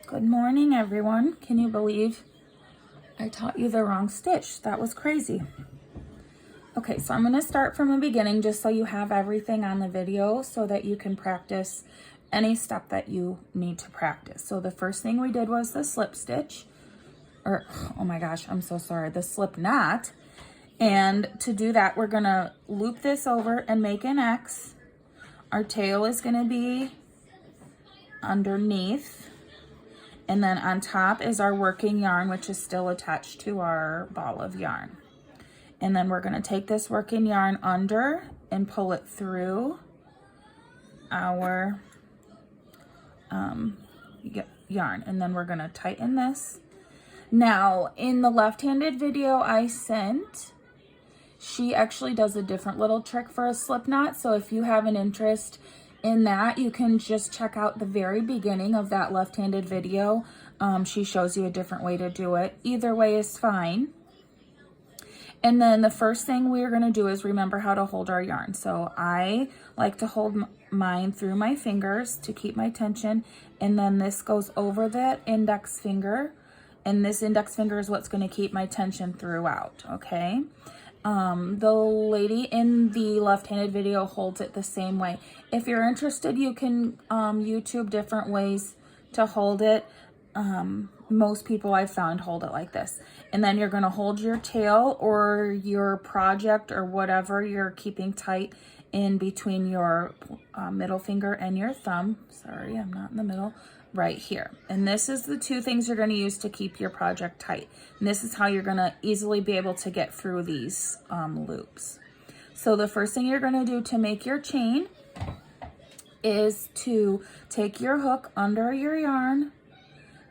Good morning, everyone. Can you believe I taught you the wrong stitch? That was crazy. Okay, so I'm going to start from the beginning just so you have everything on the video so that you can practice any step that you need to practice. So the first thing we did was the slip stitch, or oh my gosh, I'm so sorry, the slip knot. And to do that, we're going to loop this over and make an X. Our tail is going to be underneath. And then on top is our working yarn, which is still attached to our ball of yarn. And then we're going to take this working yarn under and pull it through our yarn. And then we're going to tighten this. Now, in the left-handed video I sent, she actually does a different little trick for a slip knot. So if you have an interest in that, you can just check out the very beginning of that left-handed video. She shows you a different way to do it. Either way is fine. And then the first thing we're going to do is remember how to hold our yarn. So I like to hold mine through my fingers to keep my tension. And then this goes over that index finger. And this index finger is what's going to keep my tension throughout, okay? The lady in the left-handed video holds it the same way. If you're interested, you can YouTube different ways to hold it. Most people I've found hold it like this. And then you're going to hold your tail or your project or whatever you're keeping tight in between your middle finger and your thumb. Sorry, I'm not in the middle. Right here. And this is the two things you're going to use to keep your project tight. And this is how you're going to easily be able to get through these loops. So the first thing you're going to do to make your chain is to take your hook under your yarn,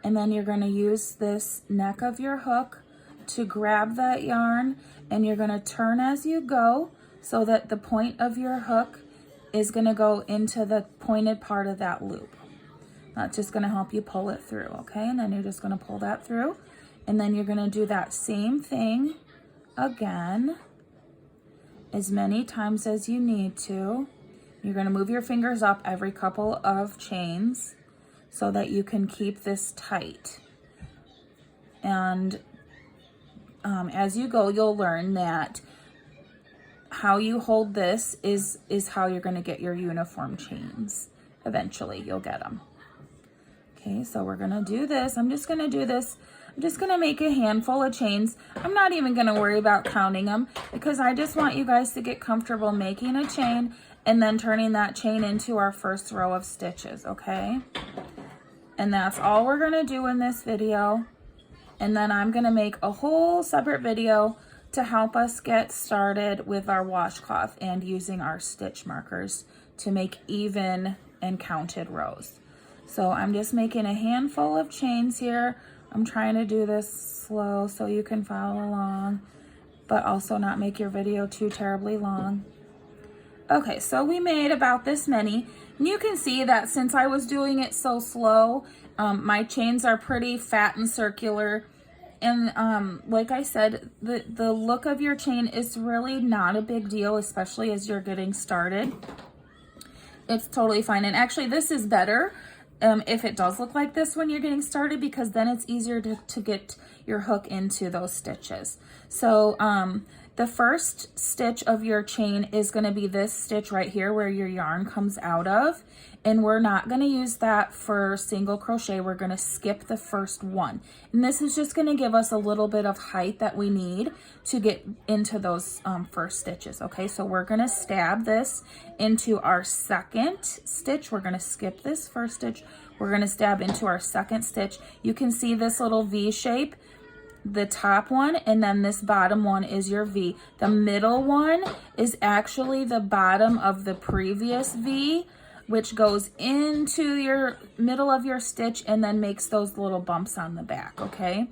and then you're going to use this neck of your hook to grab that yarn, and you're going to turn as you go so that the point of your hook is going to go into the pointed part of that loop. That's just going to help you pull it through, okay? And then you're just going to pull that through. And then you're going to do that same thing again as many times as you need to. You're going to move your fingers up every couple of chains so that you can keep this tight. And as you go, you'll learn that how you hold this is how you're going to get your uniform chains. Eventually, you'll get them. Okay, so we're gonna do this. I'm just gonna do this. I'm just gonna make a handful of chains. I'm not even gonna worry about counting them because I just want you guys to get comfortable making a chain and then turning that chain into our first row of stitches, okay? And that's all we're gonna do in this video. And then I'm gonna make a whole separate video to help us get started with our washcloth and using our stitch markers to make even and counted rows. So I'm just making a handful of chains here. I'm trying to do this slow so you can follow along, but also not make your video too terribly long. Okay, so we made about this many. And you can see that since I was doing it so slow, my chains are pretty fat and circular. And like I said, the look of your chain is really not a big deal, especially as you're getting started. It's totally fine. And actually, this is better if it does look like this when you're getting started, because then it's easier to get your hook into those stitches. So the first stitch of your chain is going to be this stitch right here where your yarn comes out of, and we're not going to use that for single crochet. We're going to skip the first one, and this is just going to give us a little bit of height that we need to get into those first stitches. Okay, so we're going to stab this into our second stitch. We're going to skip this first stitch. We're going to stab into our second stitch. You can see this little V shape, the top one, and then this bottom one is your V. The middle one is actually the bottom of the previous V, which goes into your middle of your stitch and then makes those little bumps on the back, okay?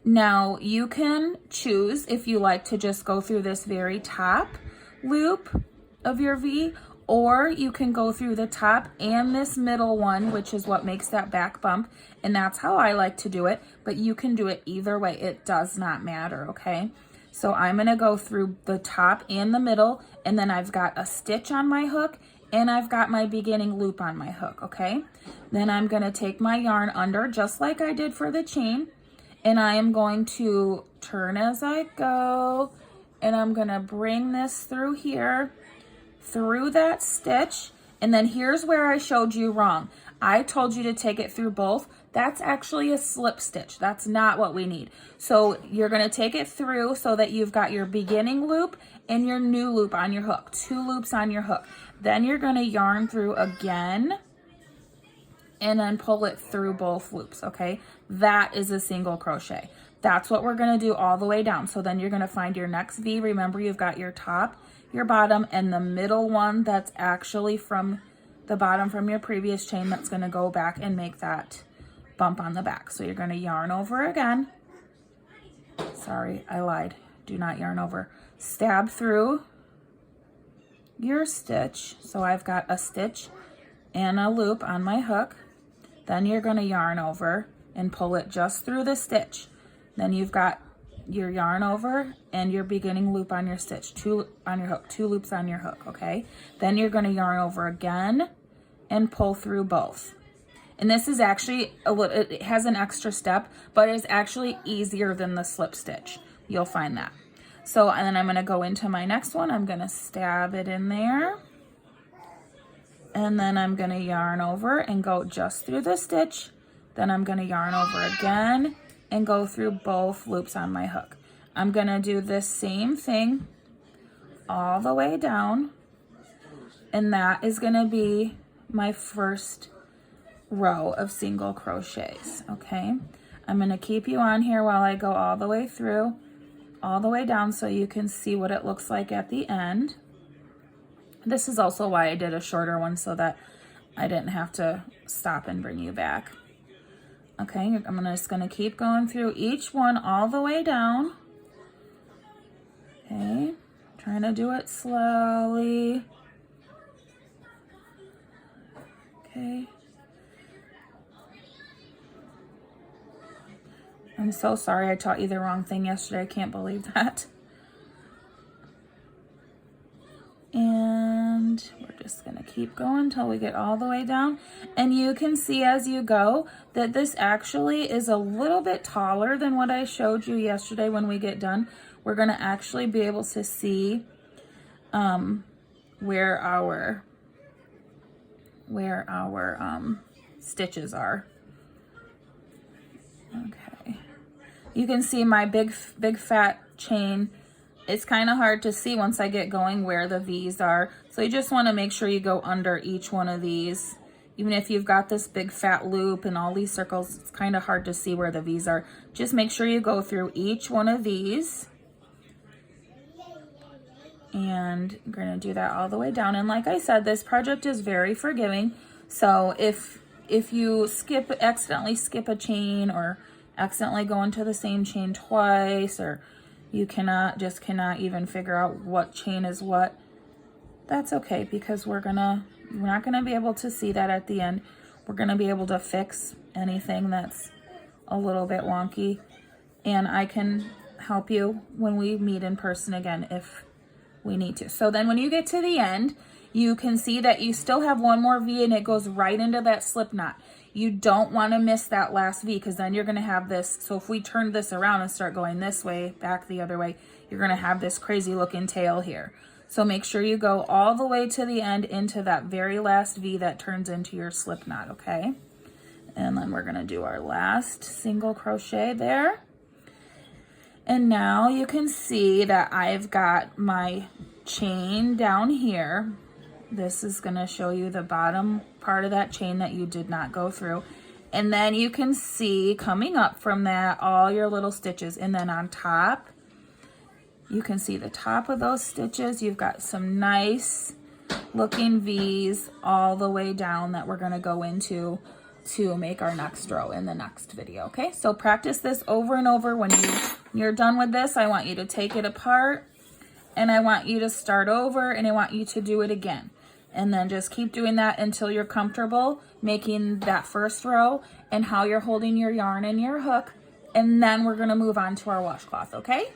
Now, you can choose if you like to just go through this very top loop of your V, or you can go through the top and this middle one, which is what makes that back bump, and that's how I like to do it, but you can do it either way. It does not matter, okay? So I'm gonna go through the top and the middle, and then I've got a stitch on my hook, and I've got my beginning loop on my hook, okay? Then I'm gonna take my yarn under just like I did for the chain, and I am going to turn as I go, and I'm gonna bring this through here, through that stitch, and then here's where I showed you wrong. I told you to take it through both. That's actually a slip stitch. That's not what we need. So you're gonna take it through so that you've got your beginning loop and your new loop on your hook, 2 loops on your hook. Then you're gonna yarn through again and then pull it through both loops, okay? That is a single crochet. That's what we're gonna do all the way down. So then you're gonna find your next V. Remember, you've got your top, your bottom, and the middle one that's actually from the bottom from your previous chain that's gonna go back and make that bump on the back. So you're gonna yarn over again. Sorry, I lied. Do not yarn over. Stab through your stitch. So I've got a stitch and a loop on my hook. Then you're gonna yarn over and pull it just through the stitch. Then you've got your yarn over and your beginning loop on your stitch, 2 on your hook, 2 loops on your hook, okay? Then you're gonna yarn over again and pull through both. And this is actually it has an extra step, but it's actually easier than the slip stitch. You'll find that. So, and then I'm gonna go into my next one. I'm gonna stab it in there. And then I'm gonna yarn over and go just through the stitch. Then I'm gonna yarn over again and go through both loops on my hook. I'm gonna do this same thing all the way down, and that is gonna be my first row of single crochets, okay? I'm gonna keep you on here while I go all the way through, all the way down, so you can see what it looks like at the end. This is also why I did a shorter one, so that I didn't have to stop and bring you back. Okay, I'm just gonna keep going through each one all the way down. Okay, trying to do it slowly. Okay. I'm so sorry I taught you the wrong thing yesterday. I can't believe that. And we're just gonna keep going until we get all the way down. And you can see as you go that this actually is a little bit taller than what I showed you yesterday. When we get done, we're gonna actually be able to see where our stitches are. Okay. You can see my big fat chain. It's kind of hard to see once I get going where the V's are. So you just want to make sure you go under each one of these. Even if you've got this big fat loop and all these circles, it's kind of hard to see where the V's are. Just make sure you go through each one of these. And we're going to do that all the way down. And like I said, this project is very forgiving. So if you accidentally skip a chain, or accidentally go into the same chain twice, or you cannot even figure out what chain is what, that's okay, because we're not gonna be able to see that at the end. We're gonna be able to fix anything that's a little bit wonky, and I can help you when we meet in person again if we need to. So then when you get to the end, you can see that you still have one more V, and it goes right into that slip knot. You don't want to miss that last V, because then you're going to have this. So if we turn this around and start going this way, back the other way, you're going to have this crazy looking tail here. So make sure you go all the way to the end into that very last V that turns into your slip knot, okay? And then we're going to do our last single crochet there. And now you can see that I've got my chain down here. This is going to show you the bottom part of that chain that you did not go through. And then you can see coming up from that all your little stitches. And then on top, you can see the top of those stitches. You've got some nice looking V's all the way down that we're going to go into to make our next row in the next video. Okay, so practice this over and over. When you're done with this, I want you to take it apart, and I want you to start over, and I want you to do it again. And then just keep doing that until you're comfortable making that first row and how you're holding your yarn and your hook. And then we're going to move on to our washcloth, okay?